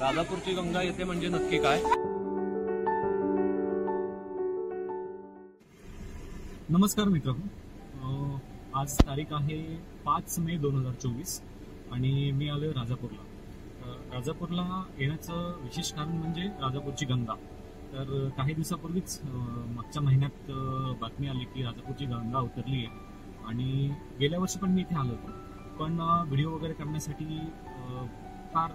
राजापूरची गंगा येते म्हणजे नक्की काय? नमस्कार मित्रांनो, आज तारीख आहे 5 मे 2024 आणि मी आलोय राजापूरला. राजापूरला येण्याचं विशेष कारण म्हणजे राजापूरची गंगा. तर काही दिवसापूर्वीच मागच्या महिन्यात बातमी आली की राजापूरची गंगा उतरली आहे आणि गेल्या वर्षी पण मी इथे आलो होतो, पण व्हिडिओ वगैरे करण्यासाठी फार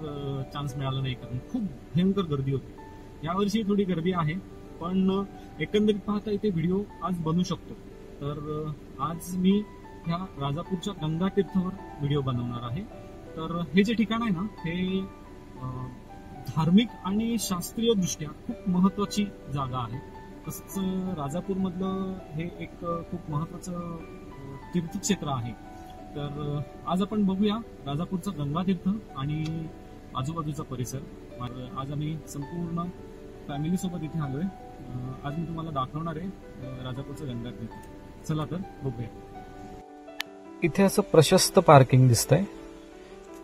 चान्स मिळाला नाही, कारण खूप भयंकर गर्दी होती. यावर्षी थोडी गर्दी आहे, पण एकंदरीत पाहता इथे व्हिडिओ आज बनवू शकतो. तर आज मी ह्या राजापूरच्या गंगा तीर्थावर व्हिडिओ बनवणार आहे. तर हे जे ठिकाण आहे ना, हे धार्मिक आणि शास्त्रीय दृष्ट्या खूप महत्वाची जागा आहे. तसंच राजापूरमधलं हे एक खूप महत्वाचं तीर्थक्षेत्र आहे. तर आज आपण बघूया राजापूरचा गंगा तीर्थ आणि आजूबाजूचा परिसर. आज आम्ही संपूर्ण फॅमिली सोबत इथे आलोय. आज मी तुम्हाला दाखवणार आहे राजापूरचं गंगा तीर्थ. चला तर बघूया. इथे असं प्रशस्त पार्किंग दिसतंय.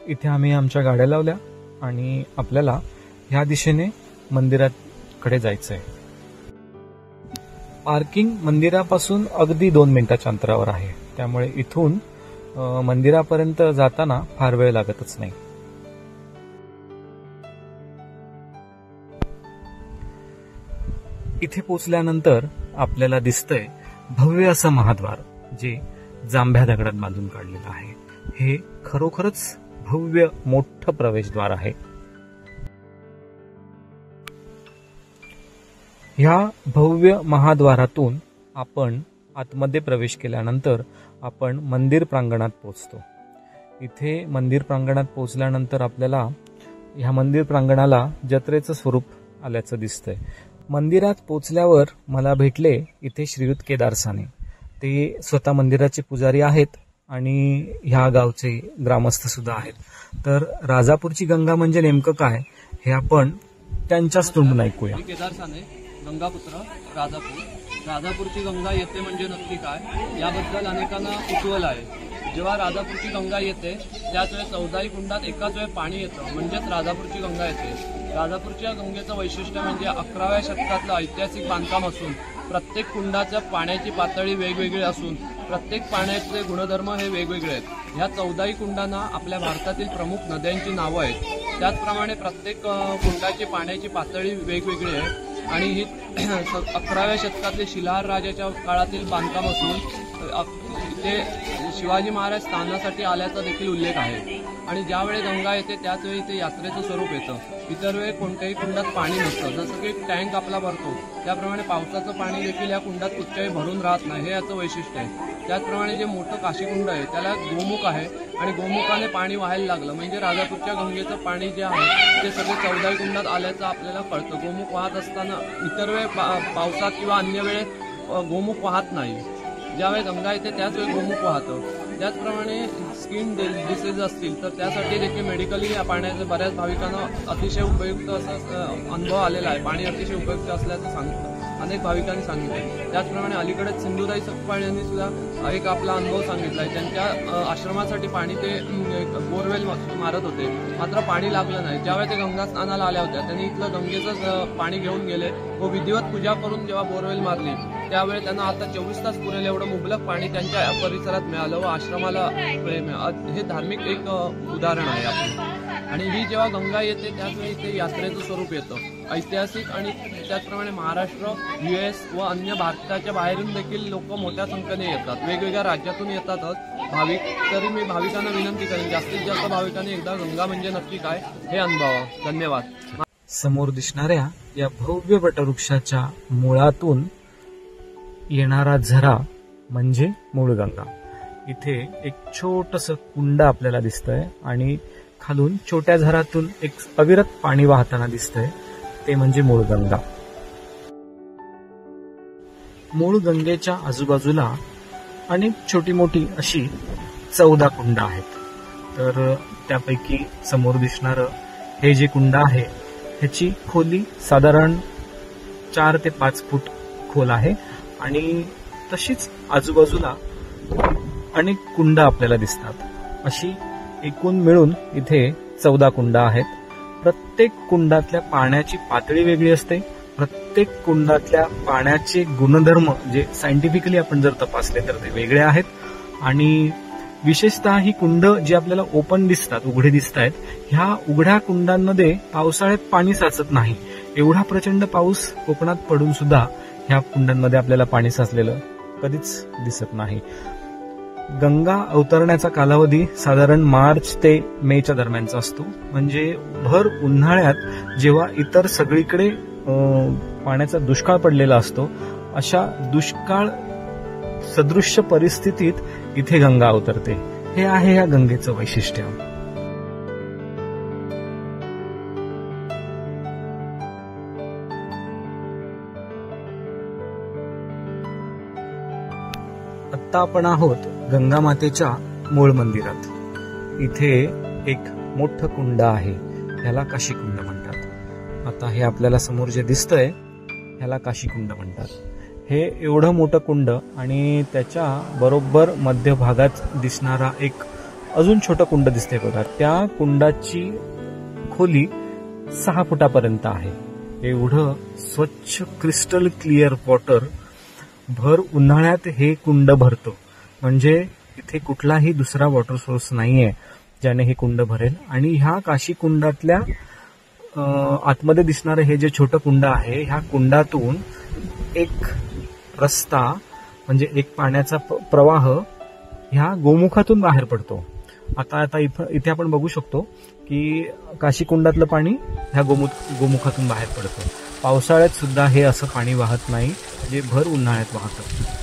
इथे आम्ही आमच्या गाड्या लावल्या आणि आपल्याला ह्या दिशेने मंदिराकडे जायचंय. पार्किंग मंदिरापासून अगदी 2 मिनिटाच्या अंतरावर आहे, त्यामुळे इथून मंदिरापर्यंत जाताना फार वेळ लागतच नाही. इथे पोचल्यानंतर आपल्याला दिसतंय भव्य असं महाद्वार, जे जांभ्या दगडात बांधून काढलेलं आहे. हे खरोखरच भव्य मोठं प्रवेशद्वार आहे. ह्या भव्य महाद्वारातून आपण आतमध्ये प्रवेश केल्यानंतर आपण मंदिर प्रांगणात पोहोचतो. इथे मंदिर प्रांगणात पोहोचल्यानंतर आपल्याला ह्या मंदिर प्रांगणाला जत्रेचं स्वरूप आल्याचं दिसतंय. मंदिरात पोहोचल्यावर मला भेटले इथे श्रीयुत केदार साने. ते स्वतः मंदिराचे पुजारी आहेत आणि ह्या गावचे ग्रामस्थ सुद्धा आहेत. तर राजापूरची गंगा म्हणजे नेमकं काय हे आपण त्यांच्याच तोंडून ऐकूया. केदार साने, गंगापुत्र, राजापूर. राजापूरची गंगा येते म्हणजे नक्की काय, याबद्दल अनेकांना कुतूहल आहे. जेव्हा राजापूरची गंगा येते त्याच वेळेस 14 कुंडात एकाच वेळेस पाणी येतं, म्हणजेच राजापूरची गंगा येते. राजापूरच्या गंगेचं वैशिष्ट्य म्हणजे 11व्या शतकातलं ऐतिहासिक बांधकाम असून प्रत्येक कुंडाच्या पाण्याची पातळी वेगवेगळी असून प्रत्येक पाण्याचे गुणधर्म हे वेगवेगळे आहेत. ह्या 14 कुंडांना आपल्या भारतातील प्रमुख नद्यांची नावं आहेत. त्याचप्रमाणे प्रत्येक कुंडाची पाण्याची पातळी वेगवेगळी आहे आणि ही 11व्या शतकातले शिलाहार राजाच्या काळातील बांधकाम असून ते शिवाजी महाराज स्थानासाठी आल्याचा देखील उल्लेख आहे. आणि ज्यावेळी गंगा येते त्याचवेळी इथे यात्रेचं स्वरूप येतं. इतर वेळी कोणत्याही कुंडात पाणी नसतं. जसं की टँक आपला भरतो त्याप्रमाणे पावसाचं पाणी देखील या कुंडात कुठच्याही भरून राहत नाही, हे याचं वैशिष्ट्य आहे. त्याचप्रमाणे जे मोठं काशीकुंड आहे त्याला गोमुख आहे आणि गोमुखाने पाणी व्हायला लागलं म्हणजे राजापूरच्या गंगेचं पाणी जे आहे ते सगळे 14 कुंडात आल्याचं आपल्याला कळतं. गोमुख वाहत असताना इतर वेळ पावसात किंवा अन्य वेळेत गोमुख वाहत नाही. ज्यावेळी गंगा येते त्याच वेळी गोमुख वाहतं. त्याचप्रमाणे स्किन डिसीज असतील तर त्यासाठी देखील मेडिकली या पाण्याचे बऱ्याच भाविकांना अतिशय उपयुक्त असा अनुभव आलेला आहे. पाणी अतिशय उपयुक्त असल्याचं अनेक भाविकांनी सांगितलं. त्याचप्रमाणे अलीकडेच सिंधुताई सकपाळ यांनी सुद्धा एक आपला अनुभव सांगितला आहे. त्यांच्या आश्रमासाठी पाणी ते बोरवेल मारत होते, मात्र पाणी लागलं नाही. ज्यावेळी ते गंगा स्नानाला आल्या होत्या त्यांनी इथलं गंगेचं पाणी घेऊन गेले व विधिवत पूजा करून जेव्हा बोरवेल मारली त्यावेळी त्यांना आता 24 तास पुरेल एवढं मुबलक पाणी त्यांच्या परिसरात मिळालं व आश्रमाला हे धार्मिक एक उदाहरण आहे आपलं. आणि ही जेव्हा गंगा येते त्याचवेळी ते यात्रेचं स्वरूप येतं ऐतिहासिक. आणि त्याचप्रमाणे महाराष्ट्र, US व अन्य भारताच्या बाहेरून देखील लोक मोठ्या संख्येने येतात, वेगवेगळ्या राज्यातून येतातच भाविक. तरी मी भाविकांना विनंती करेन जास्तीत जास्त भाविकांनी एकदा गंगा म्हणजे नक्की काय हे अनुभवावं. धन्यवाद. समोर दिसणाऱ्या या भव्य वटवृक्षाच्या मुळातून येणारा झरा म्हणजे मूळगंगा. इथे एक छोटंसं कुंड आपल्याला दिसतंय आणि खालून छोट्या झरातून एक अविरत पाणी वाहताना दिसतंय, ते म्हणजे मूळगंगा. मूळगंगेच्या आजूबाजूला अनेक छोटी मोठी अशी 14 कुंड आहेत. तर त्यापैकी समोर दिसणारं हे जे कुंड आहे ह्याची खोली साधारण 4 ते 5 फूट खोल आहे आणि तशीच आजूबाजूला अनेक कुंड आपल्याला दिसतात. अशी एकूण मिळून इथे 14 कुंड आहेत प्रत्येक कुंडातल्या पाण्याची पातळी वेगळी असते. प्रत्येक कुंडातल्या पाण्याचे गुणधर्म जे सायंटिफिकली आपण जर तपासले तर ते वेगळे आहेत. आणि विशेषतः ही कुंड जी आपल्याला ओपन दिसतात, उघडे दिसत आहेत, ह्या उघड्या कुंडांमध्ये पावसाळ्यात पाणी साचत नाही. एवढा प्रचंड पाऊस कोकणात पडून सुद्धा ह्या कुंडांमध्ये आपल्याला पाणी साचलेलं कधीच दिसत नाही. गंगा अवतरण्याचा कालावधी साधारण मार्च ते मेच्या दरम्यानचा असतो. म्हणजे भर उन्हाळ्यात जेव्हा इतर सगळीकडे पाण्याचा दुष्काळ पडलेला असतो, अशा दुष्काळ सदृश्य परिस्थितीत इथे गंगा अवतरते. हे आहे या गंगेचं वैशिष्ट्य. आता आपण आहोत गंगा मातेच्या मूळ मंदिरात. इथे एक मोठं कुंड आहे, ह्याला काशी कुंड म्हणतात. आता हे आपल्याला समोर जे दिसतंय ह्याला काशी कुंड म्हणतात. हे एवढं मोठं कुंड आणि त्याच्या बरोबर मध्यभागात दिसणारा एक अजून छोटं कुंड दिसते बघा. त्या कुंडाची खोली 6 फुटापर्यंत आहे. एवढं स्वच्छ क्रिस्टल क्लिअर वॉटर भर उन्हाळ्यात हे कुंड भरतं. म्हणजे इथे कुठलाही दुसरा वॉटर सोर्स नाहीये ज्याने हे कुंड भरेल. आणि ह्या काशी कुंडातल्या आतमध्ये दिसणारं हे जे छोटं कुंड आहे, ह्या कुंडातून एक रस्ता म्हणजे एक पाण्याचा प्रवाह ह्या गोमुखातून बाहेर पडतो. आता इथे आपण बघू शकतो की काशी कुंडातलं पाणी ह्या गोमुखातून बाहेर पडतं. पावसाळ्यात सुद्धा हे असं पाणी वाहत नाही जे भर उन्हाळ्यात वाहतं.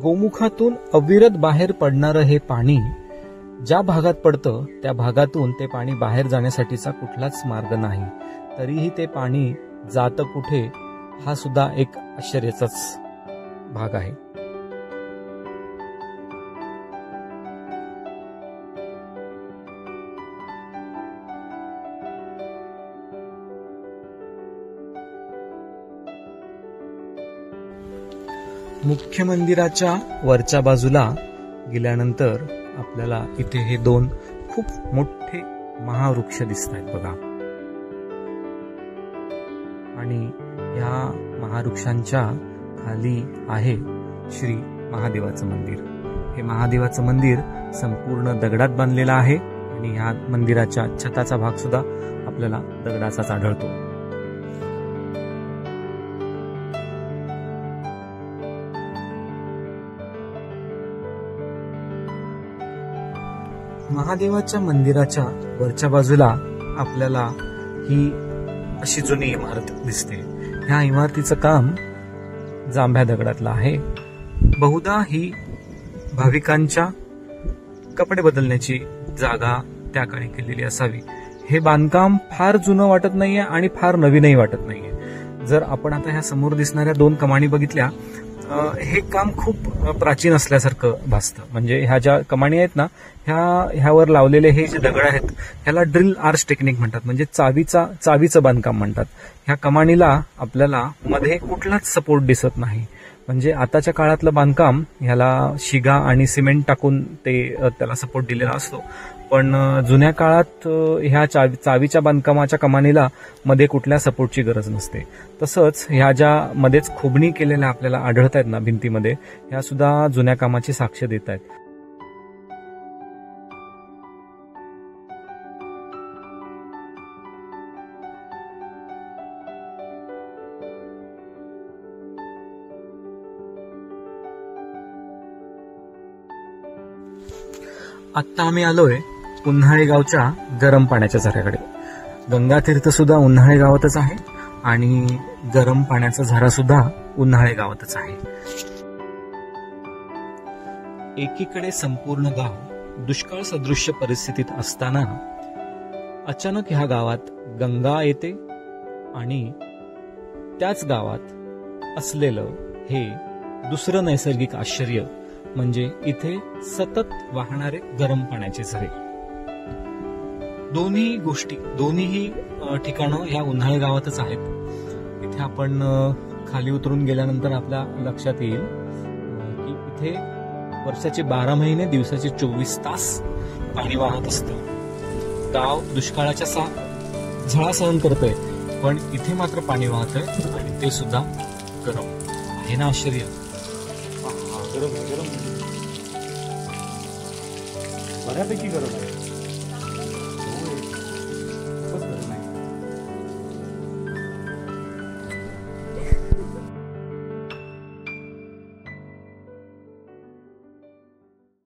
गोमुखातून अविरत बाहेर पडणारं हे पाणी ज्या भागात पडतं त्या भागातून ते पाणी बाहेर जाण्यासाठीचा कुठलाच मार्ग नाही. तरीही ते पाणी जातं कुठे हा सुद्धा एक आश्चर्याचाच भाग आहे. मुख्य मंदिराच्या वरच्या बाजूला गेल्यानंतर आपल्याला इथे हे 2 खूप मोठे महावृक्ष दिसत आहेत बघा. आणि या महावृक्षांच्या खाली आहे श्री महादेवाचं मंदिर. हे महादेवाचं मंदिर संपूर्ण दगडात बांधलेलं आहे आणि ह्या मंदिराच्या छताचा भाग सुद्धा आपल्याला दगडाचाच आढळतो. महादेवाच्या मंदिराच्या वरच्या बाजूला आपल्याला ही अशी जुनी इमारत दिसते. ह्या इमारतीचं काम जांभ्या दगडातलं आहे. बहुधा ही भाविकांच्या कपडे बदलण्याची जागा त्या काळी केलेली असावी. हे बांधकाम फार जुनं वाटत नाहीये आणि फार नवीनही वाटत नाहीये. जर आपण आता ह्या समोर दिसणाऱ्या 2 कमानी बघितल्या, हे काम खूप प्राचीन असल्यासारखं भासतं. म्हणजे ह्या ज्या कमानी आहेत ना, ह्यावर लावलेले हे जे दगड आहेत ह्याला ड्रिल आर्च टेक्निक म्हणतात. म्हणजे चावीचं बांधकाम म्हणतात. ह्या कमानीला आपल्याला मध्ये कुठलाच सपोर्ट दिसत नाही. म्हणजे आताच्या काळातलं बांधकाम ह्याला शिगा आणि सिमेंट टाकून त्याला सपोर्ट दिलेला असतो. पण जुन्या काळात ह्या चावीच्या बांधकामाच्या कमानीला मध्ये कुठल्या सपोर्टची गरज नसते. तसंच ह्या ज्या मध्येच खोबणी केलेल्या आपल्याला आढळत आहेत ना भिंतीमध्ये, ह्या सुद्धा जुन्या कामाची साक्ष देत आहेत. आत्ता आम्ही आलोय उन्हाळे गावच्या गरम पाण्याच्या झऱ्याकडे. गंगातीर्थ सुद्धा उन्हाळे गावातच आहे आणि गरम पाण्याचा झरा सुद्धा उन्हाळे गावातच आहे. एकीकडे संपूर्ण गाव दुष्काळ सदृश्य परिस्थितीत असताना अचानक ह्या गावात गंगा येते आणि त्याच गावात असलेलं हे दुसरं नैसर्गिक आश्चर्य म्हणजे इथे सतत वाहणारे गरम पाण्याचे झरे. दोन्ही ठिकाणं या उन्हाळे गावातच आहेत. इथे आपण खाली उतरून गेल्यानंतर आपल्या लक्षात येईल की इथे वर्षाचे 12 महिने दिवसाचे 24 तास पाणी वाहत असतं. गाव दुष्काळाच्या झळा सहन करतोय, पण इथे मात्र पाणी वाहतंय आणि ते सुद्धा गरम आहे ना. आश्चर्य. गरम आहे, गरम आहे, बऱ्यापैकी गरम आहे.